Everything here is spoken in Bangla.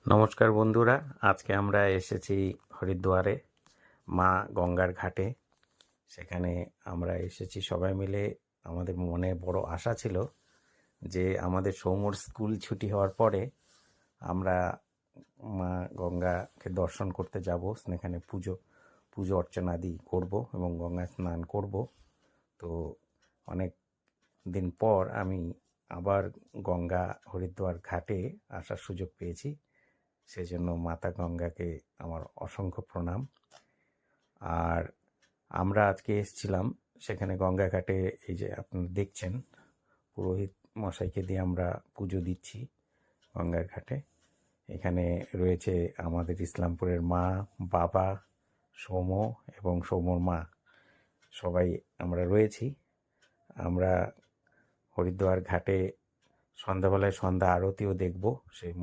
নমস্কার বন্ধুরা, আজকে আমরা এসেছি হরিদ্বারে মা গঙ্গার ঘাটে। সেখানে আমরা এসেছি সবাই মিলে। আমাদের মনে বড় আশা ছিল যে আমাদের সৌম্যর স্কুল ছুটি হওয়ার পরে আমরা মা গঙ্গাকে দর্শন করতে যাব, সেখানে পুজো অর্চনাদি করব এবং গঙ্গা স্নান করব। তো অনেক দিন পর আমি আবার গঙ্গা হরিদ্বার ঘাটে আসার সুযোগ পেয়েছি। সেজন্য মাতা গঙ্গাকে আমার অসংখ্য প্রণাম। আর আমরা আজকে এসেছিলাম সেখানে গঙ্গা ঘাটে। এই যে আপনারা দেখছেন, পুরোহিত মশাইকে দিয়ে আমরা পুজো দিচ্ছি গঙ্গার ঘাটে। এখানে রয়েছে আমাদের ইসলামপুরের মা, বাবা, সৌম্য এবং সৌম্যর মা, সবাই আমরা রয়েছি। আমরা হরিদ্বার ঘাটে সন্ধ্যাবেলায় সন্ধ্যা আরতিও দেখব। সেই